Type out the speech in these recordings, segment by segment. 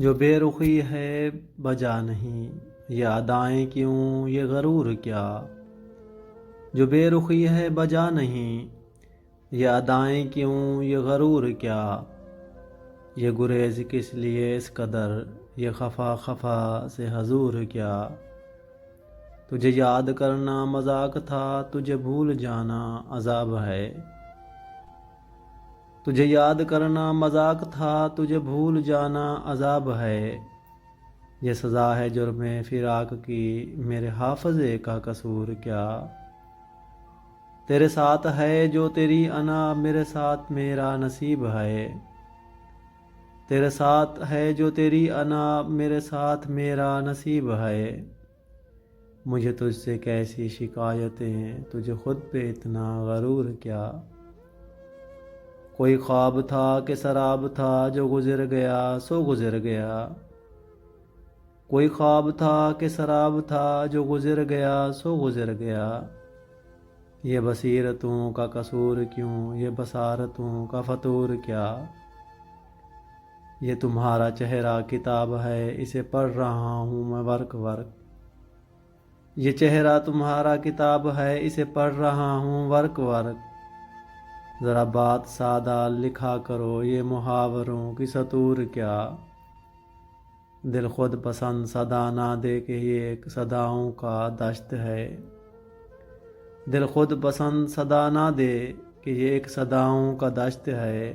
جو بے رخی ہے بجا نہیں، یہ ادائیں کیوں یہ غرور کیا؟ جو بے رخی ہے بجا نہیں، یہ ادائیں کیوں یہ غرور کیا؟ یہ گریز کس لیے اس قدر، یہ خفا خفا سے حضور کیا؟ تجھے یاد کرنا مذاق تھا، تجھے بھول جانا عذاب ہے۔ تجھے یاد کرنا مذاق تھا، تجھے بھول جانا عذاب ہے۔ یہ سزا ہے جرم فراق کی، میرے حافظے کا قصور کیا؟ تیرے ساتھ ہے جو تیری انا، میرے ساتھ میرا نصیب ہے۔ تیرے ساتھ ہے جو تیری انا، میرے ساتھ میرا نصیب ہے۔ مجھے تجھ سے کیسی شکایتیں، تجھے خود پہ اتنا غرور کیا؟ کوئی خواب تھا کہ سراب تھا، جو گزر گیا سو گزر گیا۔ کوئی خواب تھا کہ سراب تھا، جو گزر گیا سو گزر گیا۔ یہ بصیرتوں کا قصور کیوں، یہ بصارتوں کا فطور کیا؟ یہ تمہارا چہرہ کتاب ہے، اسے پڑھ رہا ہوں میں ورق ورق۔ یہ چہرہ تمہارا کتاب ہے، اسے پڑھ رہا ہوں ورق ورق۔ ذرا بات سادہ لکھا کرو، یہ محاوروں کی سطور کیا؟ دل خود پسند صدا نہ دے کہ یہ ایک صداؤں کا دشت ہے۔ دل خود پسند صدا نہ دے کہ یہ ایک صداؤں کا دشت ہے۔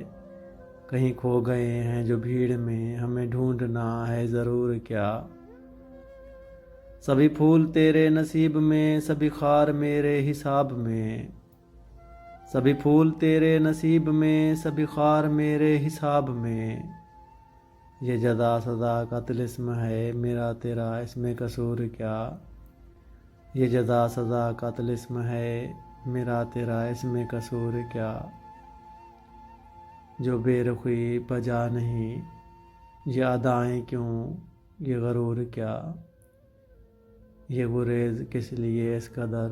کہیں کھو گئے ہیں جو بھیڑ میں، ہمیں ڈھونڈنا ہے ضرور کیا؟ سبھی پھول تیرے نصیب میں، سبھی خار میرے حساب میں۔ سبھی پھول تیرے نصیب میں، سبھی خار میرے حساب میں۔ یہ جزا سزا کا طلسم ہے، میرا تیرا اس میں قصور کیا؟ یہ جزا سزا کا طلسم ہے، میرا تیرا اس میں قصور کیا؟ جو بے رخی بجا نہیں، یہ ادائیں کیوں یہ غرور کیا؟ یہ گریز کس لیے اس قدر،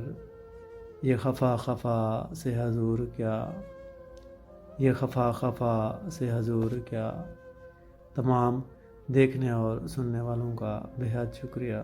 یہ خفا خفا سے حضور کیا؟ یہ خفا خفا سے حضور کیا؟ تمام دیکھنے اور سننے والوں کا بے حد شکریہ۔